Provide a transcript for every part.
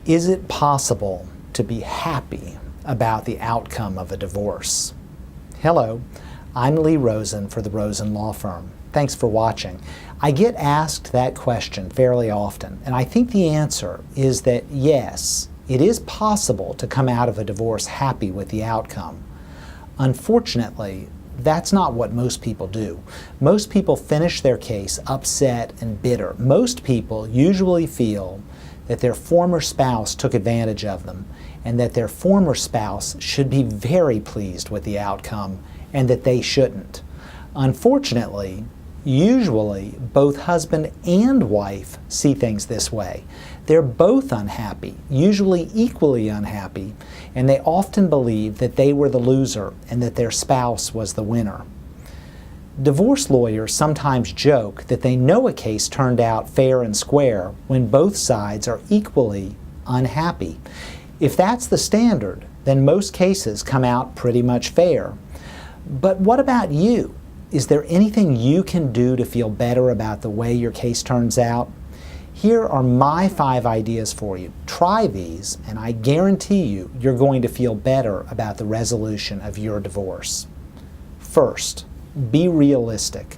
Is it possible to be happy about the outcome of a divorce? Hello, I'm Lee Rosen for the Rosen Law Firm. Thanks for watching. I get asked that question fairly often, and I think the answer is that yes, it is possible to come out of a divorce happy with the outcome. Unfortunately, that's not what most people do. Most people finish their case upset and bitter. Most people usually feel that their former spouse took advantage of them and that their former spouse should be very pleased with the outcome and that they shouldn't. Unfortunately, usually both husband and wife see things this way. They're both unhappy, usually equally unhappy, and they often believe that they were the loser and that their spouse was the winner. Divorce lawyers sometimes joke that they know a case turned out fair and square when both sides are equally unhappy. If that's the standard, then most cases come out pretty much fair. But what about you? Is there anything you can do to feel better about the way your case turns out? Here are my 5 ideas for you. Try these, and I guarantee you, you're going to feel better about the resolution of your divorce. First, be realistic.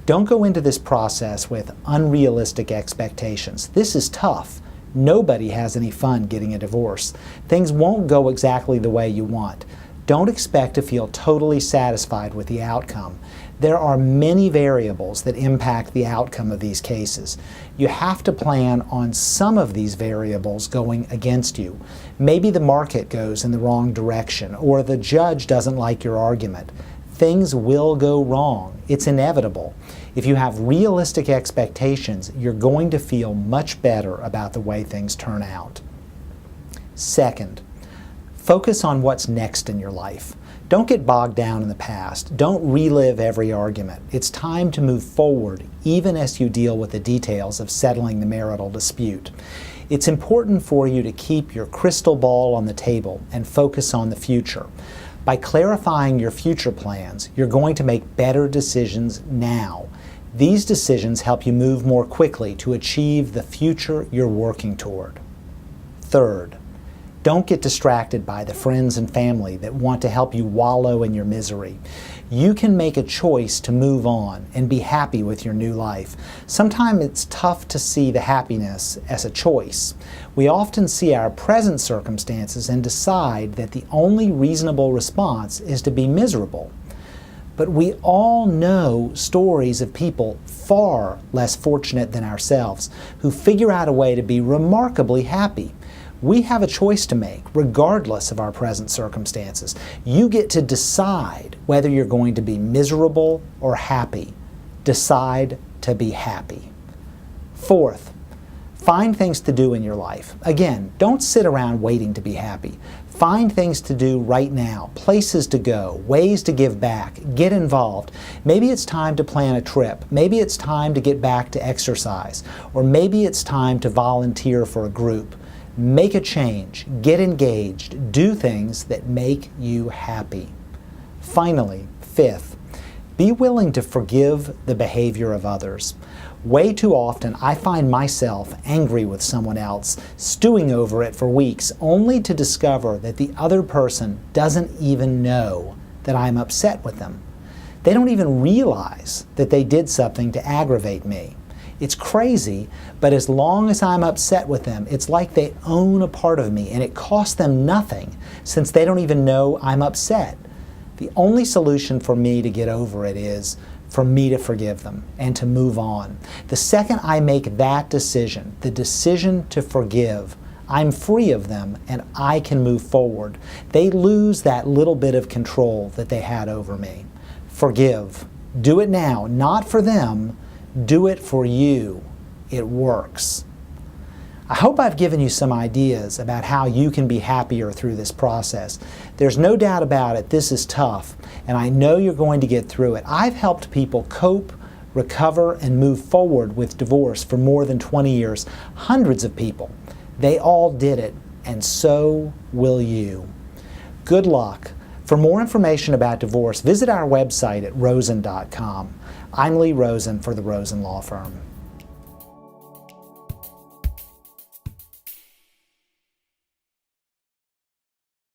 Don't go into this process with unrealistic expectations. This is tough. Nobody has any fun getting a divorce. Things won't go exactly the way you want. Don't expect to feel totally satisfied with the outcome. There are many variables that impact the outcome of these cases. You have to plan on some of these variables going against you. Maybe the market goes in the wrong direction, or the judge doesn't like your argument. Things will go wrong. It's inevitable. If you have realistic expectations, you're going to feel much better about the way things turn out. Second, focus on what's next in your life. Don't get bogged down in the past. Don't relive every argument. It's time to move forward, even as you deal with the details of settling the marital dispute. It's important for you to keep your crystal ball on the table and focus on the future. By clarifying your future plans, you're going to make better decisions now. These decisions help you move more quickly to achieve the future you're working toward. Third, don't get distracted by the friends and family that want to help you wallow in your misery. You can make a choice to move on and be happy with your new life. Sometimes it's tough to see the happiness as a choice. We often see our present circumstances and decide that the only reasonable response is to be miserable. But we all know stories of people far less fortunate than ourselves who figure out a way to be remarkably happy. We have a choice to make, regardless of our present circumstances. You get to decide whether you're going to be miserable or happy. Decide to be happy. Fourth, find things to do in your life. Again, don't sit around waiting to be happy. Find things to do right now, places to go, ways to give back, get involved. Maybe it's time to plan a trip. Maybe it's time to get back to exercise. Or maybe it's time to volunteer for a group. Make a change, get engaged, do things that make you happy. Finally, fifth, be willing to forgive the behavior of others. Way too often, I find myself angry with someone else, stewing over it for weeks, only to discover that the other person doesn't even know that I'm upset with them. They don't even realize that they did something to aggravate me. It's crazy, but as long as I'm upset with them, it's like they own a part of me, and it costs them nothing since they don't even know I'm upset. The only solution for me to get over it is for me to forgive them and to move on. The second I make that decision, the decision to forgive, I'm free of them and I can move forward. They lose that little bit of control that they had over me. Forgive. Do it now, not for them. Do it for you. It works. I hope I've given you some ideas about how you can be happier through this process. There's no doubt about it, this is tough, and I know you're going to get through it. I've helped people cope, recover, and move forward with divorce for more than 20 years. Hundreds of people. They all did it, and so will you. Good luck. For more information about divorce, visit our website at rosen.com. I'm Lee Rosen for the Rosen Law Firm.